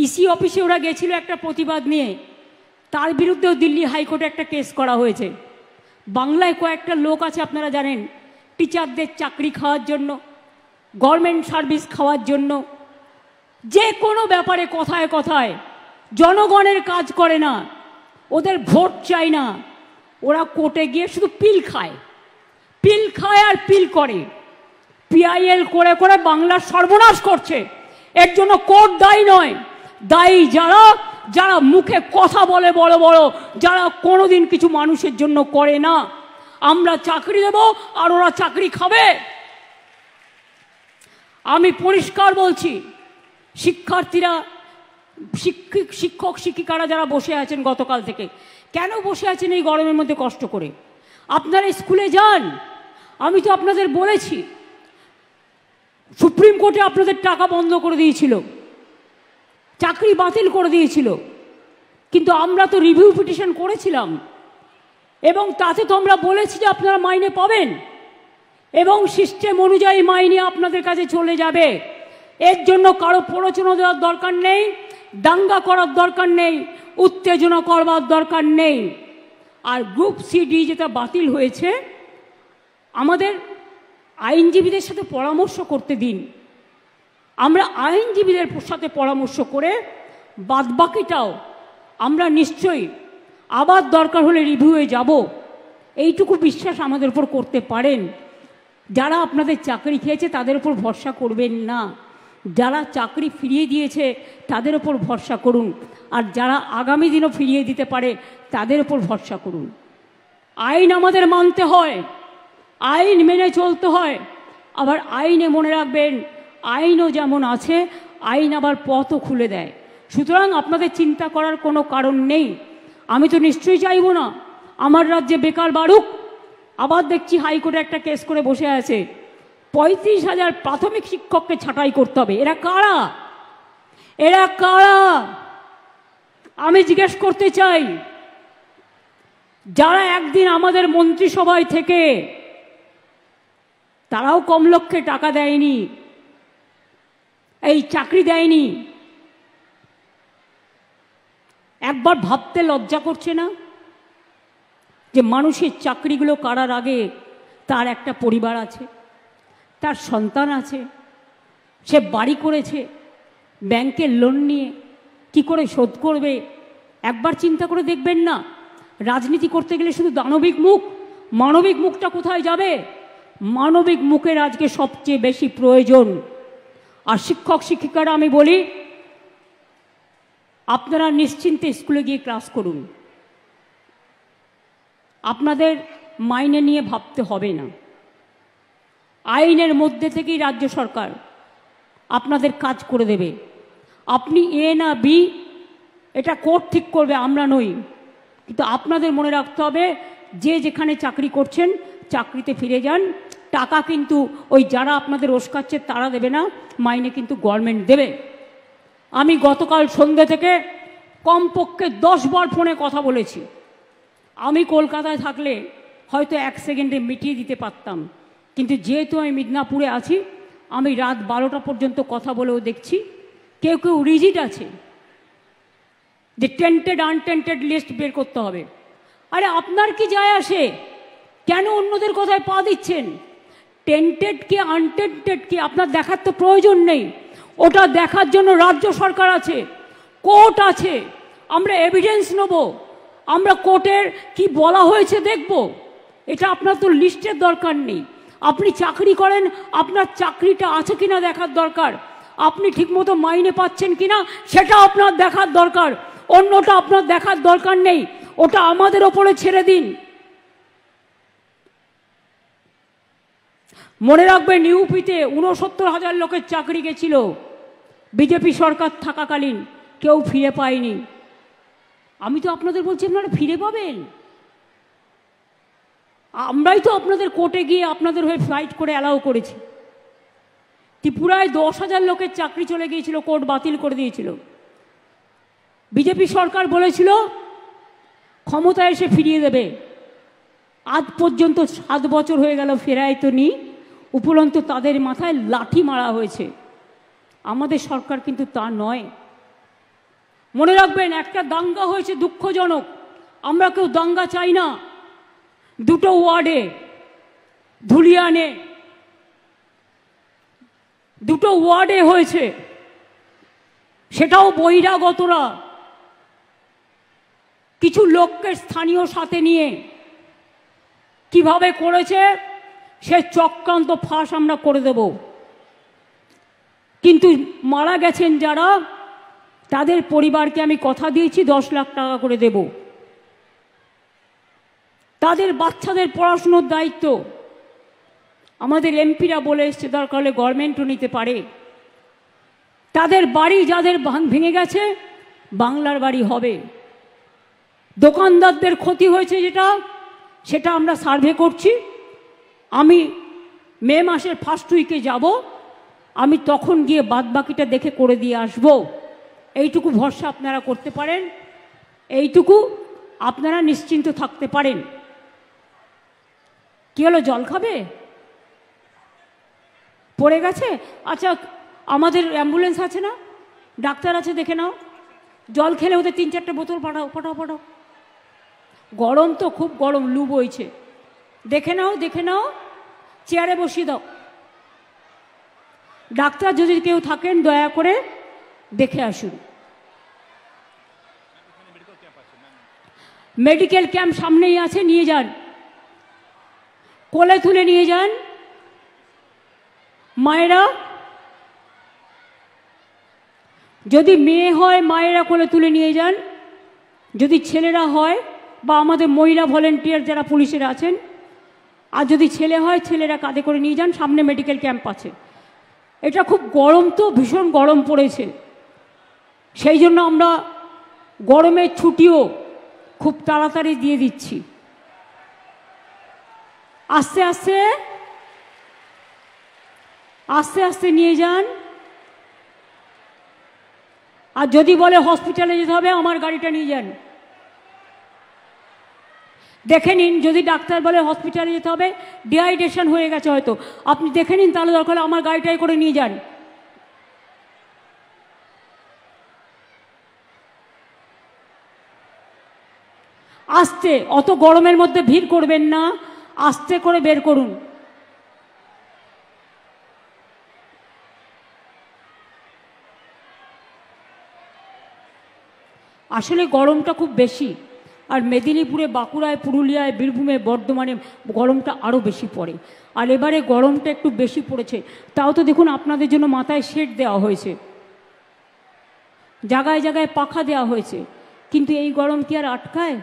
EC অফিসে ওরা গেছিল একটা প্রতিবাদ নিয়ে, তার বিরুদ্ধেও দিল্লি হাইকোর্টে একটা কেস করা হয়েছে। বাংলায় কয়েকটা লোক আছে আপনারা জানেন, টিচারদের চাকরি খাওয়ার জন্য, গভর্নমেন্ট সার্ভিস খাওয়ার জন্য, যে কোনো ব্যাপারে কথায় কথায় জনগণের কাজ করে না, ওদের ভোট চাই না, ওরা কোর্টে গিয়ে শুধু পিল খায় আর পিল করে, পিআইএল করে করে বাংলার সর্বনাশ করছে। এর জন্য কোর্ট দায়ী নয়, দায়ী যারা যারা মুখে কথা বলে বড় বড়, যারা কোনোদিন কিছু মানুষের জন্য করে না। আমরা চাকরি দেব আর ওরা চাকরি খাবে। আমি পরিষ্কার বলছি, শিক্ষার্থীরা, শিক্ষক শিক্ষিকারা যারা বসে আছেন গতকাল থেকে, কেন বসে আছেন এই গরমের মধ্যে কষ্ট করে? আপনারা স্কুলে যান। আমি তো আপনাদের বলেছি, সুপ্রিম কোর্টে আপনাদের টাকা বন্ধ করে দিয়েছিল, চাকরি বাতিল করে দিয়েছিল, কিন্তু আমরা তো রিভিউ পিটিশন করেছিলাম এবং তাতে তো আমরা বলেছি যে আপনারা মাইনে পাবেন এবং সিস্টেম অনুযায়ী মাইনে আপনাদের কাছে চলে যাবে। এর জন্য কারো প্ররোচনা দেওয়ার দরকার নেই, দাঙ্গা করার দরকার নেই, উত্তেজনা করবার দরকার নেই। আর গ্রুপ সিডি যেটা বাতিল হয়েছে, আমাদের আইনজীবীদের সাথে পরামর্শ করতে দিন। আমরা আইনজীবীদের সাথে পরামর্শ করে বাদবাকিটাও আমরা নিশ্চয়ই আবার দরকার হলে রিভিউয়ে যাব, এইটুকু বিশ্বাস আমাদের উপর করতে পারেন। যারা আপনাদের চাকরি খেয়েছে তাদের উপর ভরসা করবেন না, যারা চাকরি ফিরিয়ে দিয়েছে তাদের উপর ভরসা করুন, আর যারা আগামী দিনও ফিরিয়ে দিতে পারে তাদের উপর ভরসা করুন। আইন আমাদের মানতে হয়, আইন মেনে চলতে হয়। আবার আইনে মনে রাখবেন, আইনও যেমন আছে, আইন আবার পথও খুলে দেয়। সুতরাং আপনাদের চিন্তা করার কোনো কারণ নেই। আমি তো নিশ্চয়ই চাইব না আমার রাজ্যে বেকার বাড়ুক। আবার দেখছি হাইকোর্টে একটা কেস করে বসে আছে, 35,000 প্রাথমিক শিক্ষককে ছাঁটাই করতে হবে। এরা কারা? এরা কারা? আমি জিজ্ঞেস করতে চাই, যারা একদিন আমাদের মন্ত্রিসভায় থেকে তারাও কম লক্ষ্যে টাকা দেয়নি, এই চাকরি দেয়নি, একবার ভাবতে লজ্জা করছে না যে মানুষের চাকরিগুলো করার আগে তার একটা পরিবার আছে, তার সন্তান আছে, সে বাড়ি করেছে, ব্যাংকের লোন নিয়ে কি করে শোধ করবে? একবার চিন্তা করে দেখবেন না? রাজনীতি করতে গেলে শুধু দানবিক মুখ, মানবিক মুখটা কোথায় যাবে? মানবিক মুখের আজকে সবচেয়ে বেশি প্রয়োজন। আর শিক্ষক শিক্ষিকারা আমি বলি, আপনারা নিশ্চিন্তে স্কুলে গিয়ে ক্লাস করুন, আপনাদের মাইনে নিয়ে ভাবতে হবে না। আইনের মধ্যে থেকেই রাজ্য সরকার আপনাদের কাজ করে দেবে। আপনি এ না বি এটা কোর্ট ঠিক করবে, আমরা নই। কিন্তু আপনাদের মনে রাখতে হবে, যে যেখানে চাকরি করছেন চাকরিতে ফিরে যান। টাকা কিন্তু ওই যারা আপনাদের ওস্কাচ্ছে তারা দেবে না, মাইনে কিন্তু গভর্নমেন্ট দেবে। আমি গতকাল সন্ধ্যে থেকে কমপক্ষে 10 বার ফোনে কথা বলেছি। আমি কলকাতায় থাকলে হয়তো 1 সেকেন্ডে মিটিয়ে দিতে পারতাম, কিন্তু যেহেতু আমি মিদনাপুরে আছি, আমি রাত 12টা পর্যন্ত কথা বলেও দেখছি কেউ কেউ রিজিড আছে যে টেন্টেড আনটেন্টেড লিস্ট বের করতে হবে। আরে আপনার কি যায় আসে? কেন অন্যদের কথায় পা দিচ্ছেন? টেন্টেড কি আনটেন্টেড কি আপনার দেখার তো প্রয়োজন নেই। ওটা দেখার জন্য রাজ্য সরকার আছে, কোর্ট আছে। আমরা এভিডেন্স নেব, আমরা কোর্টের কি বলা হয়েছে দেখব। এটা আপনার তো লিস্টের দরকার নেই। আপনি চাকরি করেন, আপনার চাকরিটা আছে কিনা দেখার দরকার, আপনি ঠিকমতো মাইনে পাচ্ছেন কিনা সেটা আপনার দেখার দরকার। অন্যটা আপনার দেখার দরকার নেই, ওটা আমাদের ওপরে ছেড়ে দিন। মনে রাখবেন, ইউপিতে 69,000 লোকের চাকরি গেছিল বিজেপি সরকার থাকাকালীন, কেউ ফিরে পায়নি। আমি তো আপনাদের বলছি আপনারা ফিরে পাবেন। আমরাই তো আপনাদের কোর্টে গিয়ে আপনাদের হয়ে ফাইট করে অ্যালাউ করেছি। ত্রিপুরায় 10,000 লোকের চাকরি চলে গিয়েছিল, কোর্ট বাতিল করে দিয়েছিল। বিজেপি সরকার বলেছিল ক্ষমতায় এসে ফিরিয়ে দেবে। আজ পর্যন্ত 7 বছর হয়ে গেল, ফেরায় তো নি। উপরন্তু তাদের মাথায় লাঠি মারা হয়েছে। আমাদের সরকার কিন্তু তা নয়। মনে রাখবেন, একটা দাঙ্গা হয়েছে দুঃখজনক, আমরা কেউ দাঙ্গা চাই না। দুটো ওয়ার্ডে, ধুলিয়ানে দুটো ওয়ার্ডে হয়েছে, সেটাও বহিরাগতরা কিছু লোককে স্থানীয় সাথে নিয়ে কিভাবে করেছে সে চক্রান্ত ফাঁস আমরা করে দেব। কিন্তু মারা গেছেন যারা, তাদের পরিবারকে আমি কথা দিয়েছি 10 লাখ টাকা করে দেব। তাদের বাচ্চাদের পড়াশুনোর দায়িত্ব আমাদের এমপিরা বলে এসছে, দরকার হলে গভর্নমেন্টও নিতে পারে। তাদের বাড়ি যাদের ভেঙে গেছে, বাংলার বাড়ি হবে। দোকানদারদের ক্ষতি হয়েছে সেটা আমরা সার্ভে করছি। আমি মে মাসের ফার্স্ট উইকে যাব, আমি তখন গিয়ে বাদবাকিটা দেখে করে দিয়ে আসব। এইটুকু ভরসা আপনারা করতে পারেন, এইটুকু আপনারা নিশ্চিন্ত থাকতে পারেন। কি হলো, জল খাবে? পড়ে গেছে? আচ্ছা, আমাদের অ্যাম্বুলেন্স আছে না, ডাক্তার আছে, দেখে নাও। জল খেলে ওদের 3-4টে বোতল পাঠাও, পাঠাও পাঠাও। গরম তো, খুব গরম, লু বইছে। দেখে নাও, দেখে নাও, চেয়ারে বসিয়ে দাও। ডাক্তার যদি কেউ থাকেন দয়া করে দেখে আসুন। মেডিকেল ক্যাম্প সামনেই আছে, নিয়ে যান, কোলে তুলে নিয়ে যান। মায়েরা, যদি মেয়ে হয় মায়েরা কোলে তুলে নিয়ে যান, যদি ছেলেরা হয় বা আমাদের মহিলা ভলেন্টিয়ার যারা পুলিশের আছেন, আর যদি ছেলে হয় ছেলেরা কাঁধে করে নিয়ে যান। সামনে মেডিকেল ক্যাম্প আছে। এটা খুব গরম তো, ভীষণ গরম পড়েছে, সেই জন্য আমরা গরমের ছুটিও খুব তাড়াতাড়ি দিয়ে দিচ্ছি। আস্তে আস্তে আস্তে আস্তে নিয়ে যান। আর যদি বলে হসপিটালে যেতে হবে, আমার গাড়িটা নিয়ে যান। দেখে নিন, যদি ডাক্তার বলে হসপিটালে যেতে হবে, ডিহাইড্রেশন হয়ে গেছে হয়তো, আপনি দেখে নিন, তাহলে দরকার হলে আমার গাড়িটাই করে নিয়ে যান। আস্তে, অত গরমের মধ্যে ভিড় করবেন না, আস্তে করে বের করুন। আসলে গরমটা খুব বেশি, আর মেদিনীপুরে, বাঁকুড়ায়, পুরুলিয়ায়, বীরভূমে, বর্ধমানে গরমটা আরও বেশি পড়ে। আর এবারে গরমটা একটু বেশি পড়েছে। তাও তো দেখুন, আপনাদের জন্য মাথায় শেড দেওয়া হয়েছে, জায়গায় জায়গায় পাখা দেওয়া হয়েছে, কিন্তু এই গরম কি আর আটকায়?